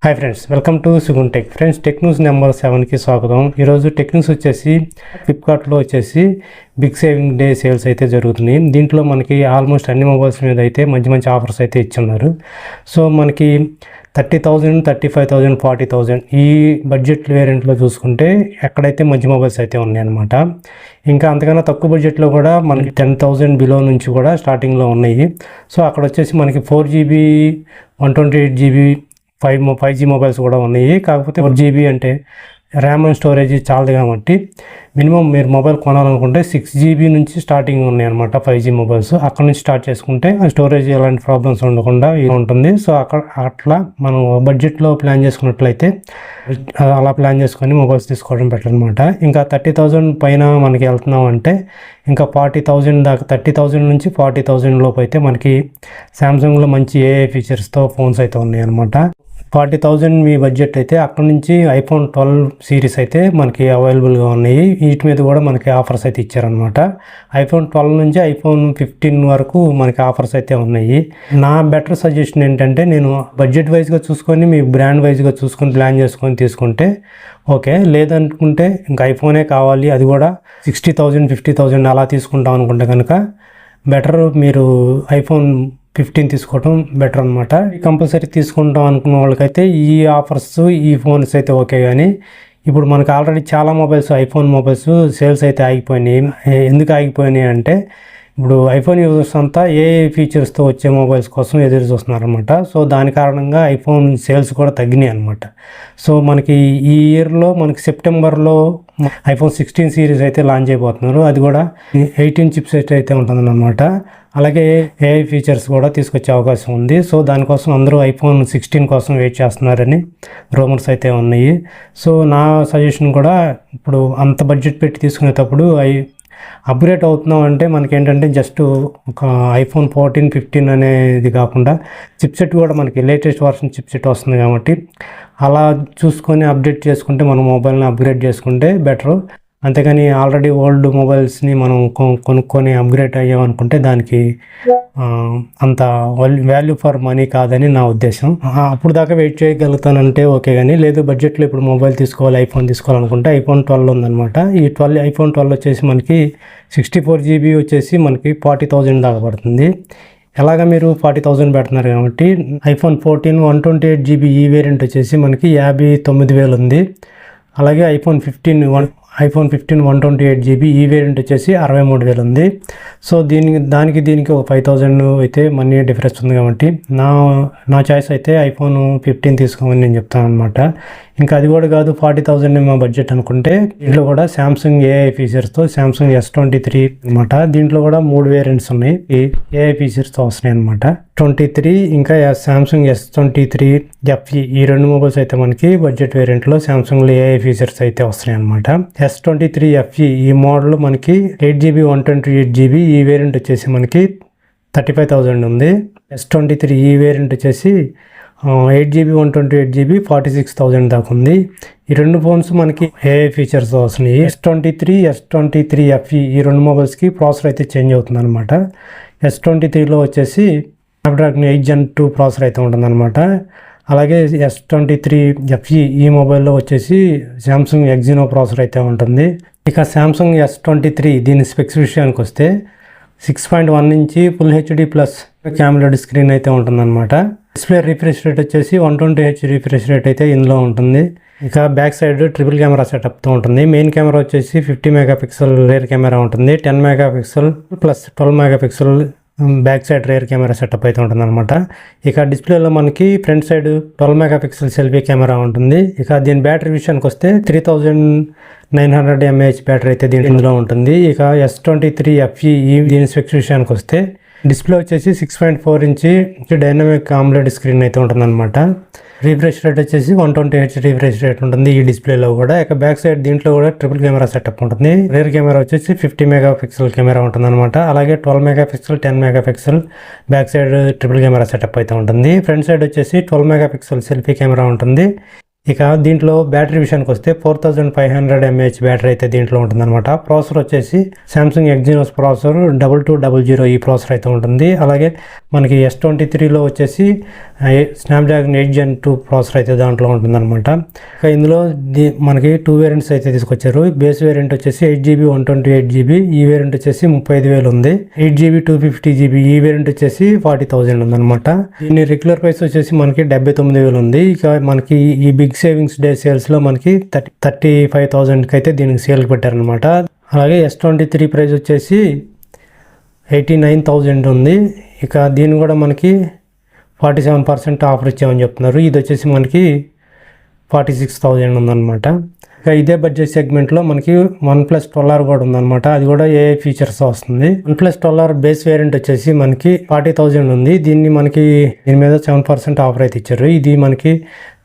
Hi friends, welcome to Sugun tech. Friends, tech news number 7కి స్వాగతం. ఈరోజు టెక్ న్యూస్ వచ్చేసి ఫ్లిప్కార్ట్లో వచ్చేసి బిగ్ సేవింగ్ డే సేల్స్ అయితే జరుగుతున్నాయి. దీంట్లో మనకి ఆల్మోస్ట్ అన్ని మొబైల్స్ మీద అయితే మంచి మంచి ఆఫర్స్ అయితే ఇచ్చున్నారు. సో మనకి 30,000, 35,000, 40,000 ఈ బడ్జెట్ వేరియంట్లో చూసుకుంటే ఎక్కడైతే మంచి మొబైల్స్ అయితే ఉన్నాయన్నమాట. ఇంకా అంతకన్నా తక్కువ బడ్జెట్లో కూడా మనకి 10,000 బిలో నుంచి కూడా స్టార్టింగ్లో ఉన్నాయి. సో అక్కడ వచ్చేసి మనకి 4GB 128GB 5G మొబైల్స్ కూడా ఉన్నాయి. కాకపోతే 4GB అంటే ర్యామ్ అండ్ స్టోరేజ్ చాలదు కాబట్టి మినిమం మీరు మొబైల్ కొనాలనుకుంటే 6GB నుంచి స్టార్టింగ్ ఉన్నాయి అనమాట. 5G మొబైల్స్ అక్కడ నుంచి స్టార్ట్ చేసుకుంటే ఆ స్టోరేజ్ ఎలాంటి ప్రాబ్లమ్స్ ఉండకుండా ఉంటుంది. సో అట్లా మనం బడ్జెట్లో ప్లాన్ చేసుకున్నట్లయితే అలా ప్లాన్ చేసుకొని మొబైల్స్ తీసుకోవడం బెటర్ అనమాట. ఇంకా 30,000 పైన మనకి వెళ్తున్నాం అంటే ఇంకా 40,000 దాకా, 30,000 నుంచి 40,000 లోపు అయితే మనకి శాంసంగ్లో మంచి ఏఐ ఫీచర్స్తో ఫోన్స్ అయితే ఉన్నాయి అనమాట. 40,000 మీ బడ్జెట్ అయితే అక్కడ నుంచి iPhone 12 సిరీస్ అయితే మనకి అవైలబుల్గా ఉన్నాయి. వీటి మీద కూడా మనకి ఆఫర్స్ అయితే ఇచ్చారనమాట. iPhone 12 నుంచి iPhone 15 వరకు మనకి ఆఫర్స్ అయితే ఉన్నాయి. నా బెటర్ సజెషన్ ఏంటంటే, నేను బడ్జెట్ వైజ్గా చూసుకొని మీ బ్రాండ్ వైజ్గా చూసుకొని ప్లాన్ చేసుకొని తీసుకుంటే ఓకే. లేదనుకుంటే ఇంకా ఐఫోనే కావాలి, అది కూడా 60,000, 50,000 అలా తీసుకుంటాం అనుకుంటే కనుక బెటర్ మీరు iPhone 15 తీసుకోవడం బెటర్ అనమాట. కంపల్సరీ తీసుకుంటాం అనుకున్న వాళ్ళకైతే ఈ ఆఫర్స్, ఈ ఫోన్స్ అయితే ఓకే. కానీ ఇప్పుడు మనకు ఆల్రెడీ చాలా మొబైల్స్, ఐఫోన్ మొబైల్స్ సేల్స్ అయితే ఆగిపోయినాయి. ఎందుకు ఆగిపోయినాయి అంటే ఇప్పుడు ఐఫోన్ యూజర్స్ అంతా ఏ ఫీచర్స్తో వచ్చే మొబైల్స్ కోసం ఎదురు చూస్తున్నారనమాట. సో దాని కారణంగా ఐఫోన్ సేల్స్ కూడా తగ్గినాయి అనమాట. సో మనకి ఈ ఇయర్లో మనకి సెప్టెంబర్లో iPhone 16 సిరీస్ అయితే లాంచ్ అయిపోతున్నారు. అది కూడా 18 చిప్ సెట్ అయితే ఉంటుందన్నమాట. అలాగే ఏఐ ఫీచర్స్ కూడా తీసుకొచ్చే అవకాశం ఉంది. సో దానికోసం అందరూ iPhone 16 కోసం వెయిట్ చేస్తున్నారని రూమర్స్ అయితే ఉన్నాయి. సో నా సజెషన్ కూడా ఇప్పుడు అంత బడ్జెట్ పెట్టి తీసుకునేటప్పుడు అప్గ్రేడ్ అవుతున్నాం అంటే మనకేంటంటే జస్ట్ ఒక iPhone 14, 15 అనేది కాకుండా చిప్సెట్ కూడా మనకి లేటెస్ట్ వర్షన్ చిప్సెట్ వస్తుంది కాబట్టి అలా చూసుకొని అప్డేట్ చేసుకుంటే మన మొబైల్ని అప్గ్రేడ్ చేసుకుంటే బెటరు. అంతేగాని ఆల్రెడీ ఓల్డ్ మొబైల్స్ని మనం కొనుక్కొని అప్గ్రేడ్ అయ్యామనుకుంటే దానికి అంత వాల్యూ ఫర్ మనీ కాదని నా ఉద్దేశం. అప్పుడు దాకా వెయిట్ చేయగలుగుతానంటే ఓకే. కానీ లేదు, బడ్జెట్లో ఇప్పుడు మొబైల్ తీసుకోవాలి, ఐఫోన్ తీసుకోవాలనుకుంటే iPhone 12 ఉందన్నమాట. ఈ iPhone 12 వచ్చేసి మనకి 64GB వచ్చేసి మనకి 40,000 దాకా పడుతుంది. ఎలాగ మీరు 40,000 పెడుతున్నారు కాబట్టి iPhone 14 128GB ఈ వేరియంట్ వచ్చేసి మనకి 59,000 ఉంది. అలాగే iPhone 15 128GB ఈ వేరియంట్ వచ్చేసి 63,000 ఉంది. సో దీనికి ఒక 5,000 అయితే మనీ డిఫరెన్స్ ఉంది కాబట్టి నా చాయిస్ అయితే iPhone 15 తీసుకోమని నేను చెప్తాను అనమాట. ఇంకా అది కూడా కాదు, 40,000 మా బడ్జెట్ అనుకుంటే దీంట్లో కూడా శాంసంగ్ ఏఐ ఫీచర్స్తో శాంసంగ్ S23 అనమాట. దీంట్లో కూడా 3 వేరియంట్స్ ఉన్నాయి. ఏఐ ఫీచర్స్తో వస్తున్నాయి అనమాట. 23 ఇంకా శాంసంగ్ S23 FE ఈ 2 మొబైల్స్ అయితే మనకి బడ్జెట్ వేరియంట్లో శాంసంగ్లో ఏఐ ఫీచర్స్ అయితే వస్తున్నాయి అనమాట. S23 FE ఈ మోడల్ మనకి 8GB 128GB ఈ వేరియంట్ వచ్చేసి మనకి 35,000 ఉంది. S23 ఈ వేరియంట్ వచ్చేసి 8GB 128GB 46,000 దాకా ఉంది. ఈ 2 ఫోన్స్ మనకి ఏఐ ఫీచర్స్ వస్తున్నాయి. S23 FE ఈ 2 మొబైల్స్కి ప్రాసెసర్ అయితే చేంజ్ అవుతుంది అనమాట. S23లో వచ్చేసి స్నాప్డ్రాగన్ 8 Gen 2 ప్రాసెసర్ అయితే ఉంటుందన్నమాట. అలాగే S23 FE ఈ మొబైల్లో వచ్చేసి శాంసంగ్ Exynos ప్రాసెసర్ అయితే ఉంటుంది. ఇక శాంసంగ్ S23 దీని స్పెక్స్ విషయానికి వస్తే 6.1 inch full HD plus AMOLED screen అయితే ఉంటుందన్నమాట. డిస్ప్లే రిఫ్రెష్ రేట్ వచ్చేసి 120Hz రిఫ్రెష్ రేట్ అయితే ఇందులో ఉంటుంది. ఇక బ్యాక్ సైడ్ ట్రిపుల్ కెమెరా సెటప్తో ఉంటుంది. మెయిన్ కెమెరా వచ్చేసి 50 మెగాపిక్సెల్ రేర్ కెమెరా ఉంటుంది. 10 megapixel plus 12 megapixel back side rear camera setup అయితే ఉంటుంది అనమాట. ఇక డిస్ప్లేలో మనకి front side 12 megapixel selfie camera ఉంటుంది. ఇక దీని బ్యాటరీ విషయానికి వస్తే 3900 mAh బ్యాటరీ అయితే ఇందులో ఉంటుంది. ఇక S23 FE దీని స్పెక్స్ విషయానికి వస్తే డిస్ప్లే వచ్చేసి 6.4 ఇంచి డైనమిక్ AMOLED స్క్రీన్ అయితే ఉంటుంది అనమాట. రిఫ్రెష్ రేట్ వచ్చేసి 120Hz రిఫ్రెష్ రేట్ ఉంటుంది ఈ డిస్ప్లేలో కూడా. ఇక బ్యాక్ సైడ్ దీంట్లో కూడా ట్రిపుల్ కెమెరా సెటప్ ఉంటుంది. రేర్ కెమెరా వచ్చేసి 50 మెగాపిక్సెల్ కెమెరా ఉంటుంది అనమాట. అలాగే 12 megapixel 10 megapixel back side triple camera setup అయితే ఉంటుంది. ఫ్రంట్ సైడ్ వచ్చేసి 12 మెగాపిక్సెల్ సెల్ఫీ కెమెరా ఉంటుంది. ఇక దీంట్లో బ్యాటరీ విషయానికి వస్తే 4500 mAh బ్యాటరీ అయితే దీంట్లో ఉంటుందన్నమాట. ప్రాసెసర్ వచ్చేసి సామ్సంగ్ ఎక్జినోస్ ప్రాసెసర్ 2200 ఈ ప్రాసెసర్ అయితే ఉంటుంది. అలాగే మనకి S23లో వచ్చేసి స్నాప్డ్రాగన్ 8 Gen 2 ప్రాసెసర్ అయితే దాంట్లో ఉంటుందన్నమాట. ఇక ఇందులో మనకి 2 వేరియంట్స్ అయితే తీసుకొచ్చారు. బేస్ వేరియంట్ వచ్చేసి 8GB 128GB, ఈ వేరియంట్ వచ్చేసి 35,000 ఉంది. 8GB 250GB ఈ వేరియంట్ వచ్చేసి 40,000 ఉందన్నమాట. దీని రెగ్యులర్ ప్రైస్ వచ్చేసి మనకి 79,000 ఉంది. ఇక మనకి ఈ బిగ్ సేవింగ్స్ డే సేల్స్లో మనకి 35,000కి అయితే దీనికి సేల్కి పెట్టారనమాట. అలాగే S23 ప్రైస్ వచ్చేసి 89,000 ఉంది. ఇక దీన్ని కూడా మనకి 47% ఆఫర్ ఇచ్చామని చెప్తున్నారు. ఇది వచ్చేసి మనకి 46,000 ఉందన్నమాట. ఇక ఇదే బడ్జెట్ సెగ్మెంట్లో మనకి OnePlus 12R కూడా ఉందన్నమాట. అది కూడా AI ఫీచర్స్ వస్తుంది. OnePlus 12R బేస్ వేరియంట్ వచ్చేసి మనకి 40,000 ఉంది. దీన్ని మనకి దీని మీద 7% ఆఫర్ అయితే ఇచ్చారు. ఇది మనకి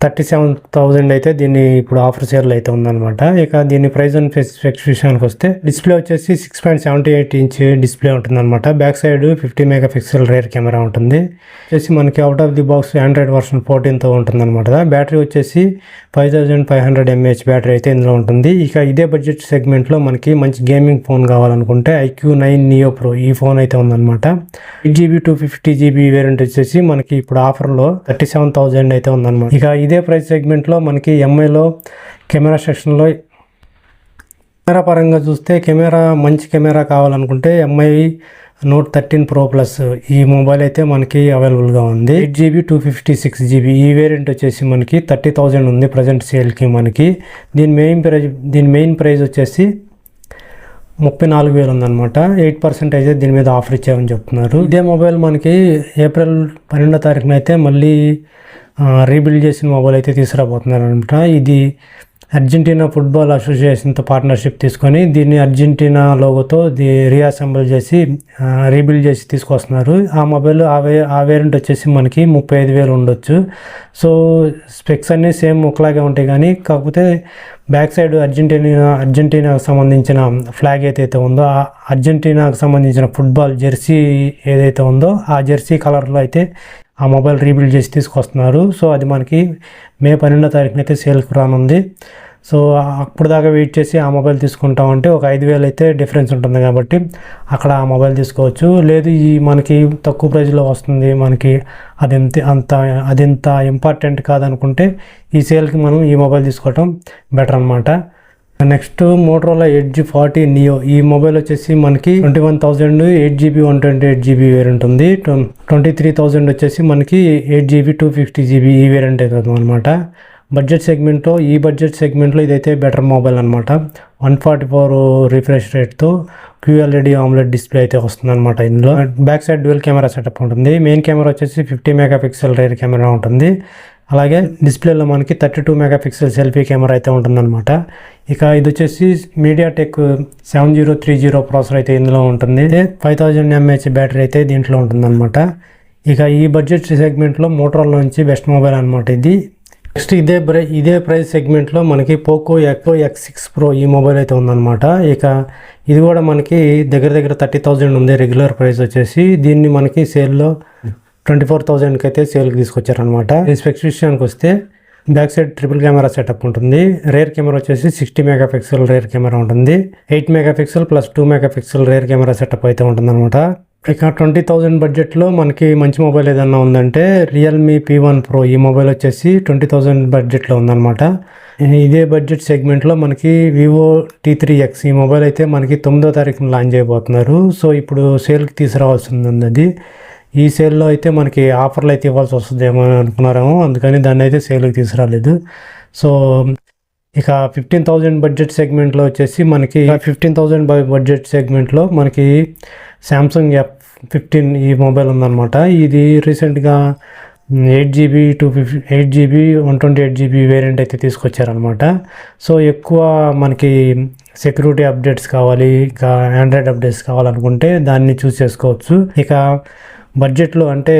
37,000 అయితే దీన్ని ఇప్పుడు ఆఫర్ సేల్ అయితే ఉందన్నమాట. ఇక దీని ప్రైస్ అండ్ స్పెసిఫికేషన్కి వస్తే డిస్ప్లే వచ్చేసి 6.78 ఇంచ్ డిస్ప్లే ఉంటుందన్నమాట. Back side 50 megapixel rear camera ఉంటుంది. వచ్చేసి మనకి out of the box android version 14తో ఉంటుందన్నమాట. బ్యాటరీ వచ్చేసి 5500 mAh బ్యాటరీ అయితే ఇందులో ఉంటుంది. ఇక ఇదే బడ్జెట్ సెగ్మెంట్లో మనకి మంచి గేమింగ్ ఫోన్ కావాలనుకుంటే iQOO 9 Neo Pro ఈ ఫోన్ అయితే ఉందన్నమాట. 8GB 250GB వేరియంట్ వచ్చేసి మనకి ఇప్పుడు ఆఫర్లో 37,000 అయితే ఉందన్నమాట. ఇక ఇదే ప్రైస్ సెగ్మెంట్లో మనకి ఎంఐలో కెమెరా సెక్షన్లో కెమెరా పరంగా చూస్తే మంచి కెమెరా కావాలనుకుంటే ఎంఐ Note 13 Pro Plus ఈ మొబైల్ అయితే మనకి అవైలబుల్గా ఉంది. 8GB 256GB ఈ వేరియంట్ వచ్చేసి మనకి 30,000 ఉంది ప్రజెంట్ సేల్కి మనకి. దీని మెయిన్ ప్రైస్ వచ్చేసి 34,000 ఉందన్నమాట. 8% దీని మీద ఆఫర్ ఇచ్చామని చెప్తున్నారు. ఇదే మొబైల్ మనకి ఏప్రిల్ 12వ తారీఖున అయితే మళ్ళీ రీబిల్డ్ చేసిన మొబైల్ అయితే తీసుకురాబోతున్నారు అనమాట. ఇది అర్జెంటీనా ఫుట్బాల్ అసోసియేషన్తో పార్ట్నర్షిప్ తీసుకొని దీన్ని అర్జెంటీనా లోగోతో రీఅసెంబుల్ చేసి రీబిల్డ్ చేసి తీసుకొస్తున్నారు. ఆ మొబైల్ ఆ వేరియంట్ వచ్చేసి మనకి 35,000 ఉండొచ్చు. సో స్పెక్స్ అన్నీ సేమ్ ఒకలాగే ఉంటాయి, కానీ కాకపోతే బ్యాక్ సైడ్ అర్జెంటీనాకు సంబంధించిన ఫ్లాగ్ ఏదైతే ఉందో, ఆ అర్జెంటీనాకు సంబంధించిన ఫుట్బాల్ జెర్సీ ఏదైతే ఉందో ఆ జెర్సీ కలర్లో అయితే ఆ మొబైల్ రీబిల్డ్ చేసి తీసుకొస్తున్నారు. సో అది మనకి మే 12వ తారీఖున అయితే సేల్కి రానుంది. సో అప్పుడు దాకా వెయిట్ చేసి ఆ మొబైల్ తీసుకుంటామంటే ఒక 5,000 అయితే డిఫరెన్స్ ఉంటుంది, కాబట్టి అక్కడ ఆ మొబైల్ తీసుకోవచ్చు. లేదు ఈ మనకి తక్కువ ప్రైస్లో వస్తుంది, మనకి అదెంత ఇంపార్టెంట్ కాదనుకుంటే ఈ సేల్కి మనం ఈ మొబైల్ తీసుకోవటం బెటర్ అనమాట. నెక్స్ట్ మోటరోలా ఎడ్జ్ 40 నియో ఈ మొబైల్ వచ్చేసి మనకి 21,000 8GB 128GB వేరియంట్ ఉంది. 23,000 వచ్చేసి మనకి 8GB 250GB ఈ వేరియంట్ అవుతుంది అనమాట. ఈ బడ్జెట్ సెగ్మెంట్లో ఇదైతే బెటర్ మొబైల్ అనమాట. 144 రిఫ్రెష్ రేట్తో QLED AMOLED డిస్ప్లే అయితే వస్తుంది అనమాట. ఇందులో back side dual camera setup ఉంటుంది. మెయిన్ కెమెరా వచ్చేసి 50 మెగాపిక్సెల్ రేర్ కెమెరా ఉంటుంది. అలాగే డిస్ప్లేలో మనకి 32 మెగాపిక్సెల్ సెల్ఫీ కెమెరా అయితే ఉంటుందన్నమాట. ఇక ఇది వచ్చేసి MediaTek 7030 ప్రాసెసర్ అయితే ఇందులో ఉంటుంది. 5000 mAh బ్యాటరీ అయితే దీంట్లో ఉంటుందన్నమాట. ఇక ఈ బడ్జెట్ సెగ్మెంట్లో మోటరోలా నుంచి బెస్ట్ మొబైల్ అనమాట ఇది. నెక్స్ట్ ఇదే ప్రైస్ సెగ్మెంట్లో మనకి పోకో X6 Pro ఈ మొబైల్ అయితే ఉందన్నమాట. ఇక ఇది కూడా మనకి దగ్గర 30,000 ఉంది రెగ్యులర్ ప్రైస్ వచ్చేసి. దీన్ని మనకి సేల్లో 24,000కి అయితే సేల్కి తీసుకొచ్చారనమాట. ఈ స్పెసిఫికేషన్కి వస్తే back side triple camera setup ఉంటుంది. రేర్ కెమెరా వచ్చేసి 60 మెగాపిక్సెల్ రేర్ కెమెరా ఉంటుంది. 8 megapixel plus 2 megapixel rear camera setup అయితే ఉంటుందన్నమాట. ఇక 20,000 బడ్జెట్లో మనకి మంచి మొబైల్ ఏదన్నా ఉందంటే Realme P1 Pro ఈ మొబైల్ వచ్చేసి 20,000 బడ్జెట్లో ఉందన్నమాట. ఇదే బడ్జెట్ సెగ్మెంట్లో మనకి Vivo T3X ఈ మొబైల్ అయితే మనకి 9వ తారీఖున లాంచ్ చేయబోతున్నారు. సో ఇప్పుడు సేల్కి తీసుకురావాల్సింది ఉంది అది. ఈ సేల్లో అయితే మనకి ఆఫర్లు అయితే ఇవ్వాల్సి వస్తుందేమో అనుకున్నారేమో, అందుకని దాన్ని అయితే సేల్కి తీసుకురాలేదు. సో ఇక 15,000 బడ్జెట్ సెగ్మెంట్లో వచ్చేసి మనకి 15,000 బడ్జెట్ సెగ్మెంట్లో మనకి సామ్సంగ్ F15 ఈ మొబైల్ ఉందన్నమాట. ఇది రీసెంట్గా 8GB 128GB వేరియంట్ అయితే తీసుకొచ్చారనమాట. సో ఎక్కువ మనకి సెక్యూరిటీ అప్డేట్స్ కావాలి, ఇంకా ఆండ్రాయిడ్ అప్డేట్స్ కావాలనుకుంటే దాన్ని చూస్ చేసుకోవచ్చు. ఇక బడ్జెట్లో అంటే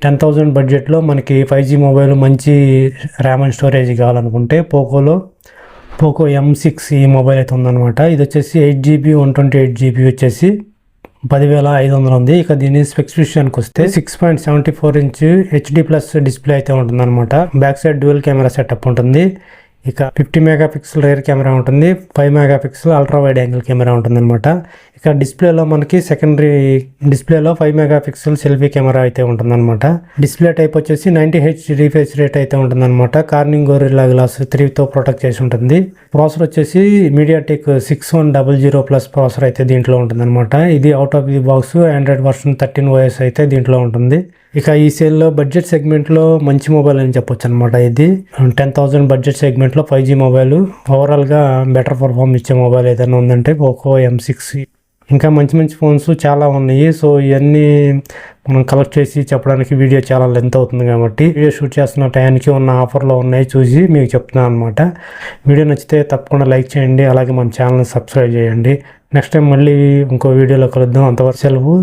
10,000 బడ్జెట్లో మనకి 5G మొబైల్ మంచి ర్యామ్ అండ్ స్టోరేజ్ కావాలనుకుంటే పోకో M6 ఈ మొబైల్ అయితే ఉందన్నమాట. ఇది వచ్చేసి 8GB 128GB వచ్చేసి 10,500 ఉంది. ఇక దీని స్పెసిఫికేషన్కి వస్తే 6.74 ఇంచ్ HD+ డిస్ప్లే అయితే ఉంటుంది అనమాట. Back side dual camera setup ఉంటుంది. ఇక 50 మెగాపిక్సెల్ రేర్ కెమెరా ఉంటుంది, 5 megapixel ultra wide angle camera ఉంటుంది అనమాట. ఇక డిస్ప్లేలో మనకి సెకండరీ డిస్ప్లేలో 5 మెగాపిక్సెల్ సెల్ఫీ కెమెరా అయితే ఉంటుంది అనమాట. డిస్ప్లే టైప్ వచ్చేసి 90Hz రీఫ్రెష్ రేట్ అయితే ఉంటుంది అనమాట. కార్నింగ్ గొరిల్లా గ్లాస్ 3తో ప్రొటెక్ట్ చేసి ఉంటుంది. ప్రాసెసర్ వచ్చేసి MediaTek 6100+ ప్రాసెసర్ అయితే దీంట్లో ఉంటుంది అనమాట. ఇది out of the box android version 13 OS అయితే దీంట్లో ఉంటుంది. ఇక ఈ సేల్లో బడ్జెట్ సెగ్మెంట్లో మంచి మొబైల్ అని చెప్పొచ్చు అనమాట. ఇది 10,000 బడ్జెట్ సెగ్మెంట్లో 5G మొబైల్, ఓవరాల్గా బెటర్ పర్ఫార్మ్ ఇచ్చే మొబైల్ ఏదైనా ఉందంటే పోకో M6. ఇంకా మంచి మంచి ఫోన్స్ చాలా ఉన్నాయి. సో ఇవన్నీ మనం కలెక్ట్ చేసి చెప్పడానికి వీడియో చాలా లెంత్ అవుతుంది కాబట్టి వీడియో షూట్ చేస్తున్న టైంకి ఉన్న ఆఫర్లో ఉన్నాయి చూసి మీకు చెప్తున్నాను అనమాట. వీడియో నచ్చితే తప్పకుండా లైక్ చేయండి, అలాగే మన ఛానల్ని సబ్స్క్రైబ్ చేయండి. నెక్స్ట్ టైం మళ్ళీ ఇంకో వీడియోలో కలుద్దాం. అంతవరకు సెలవు.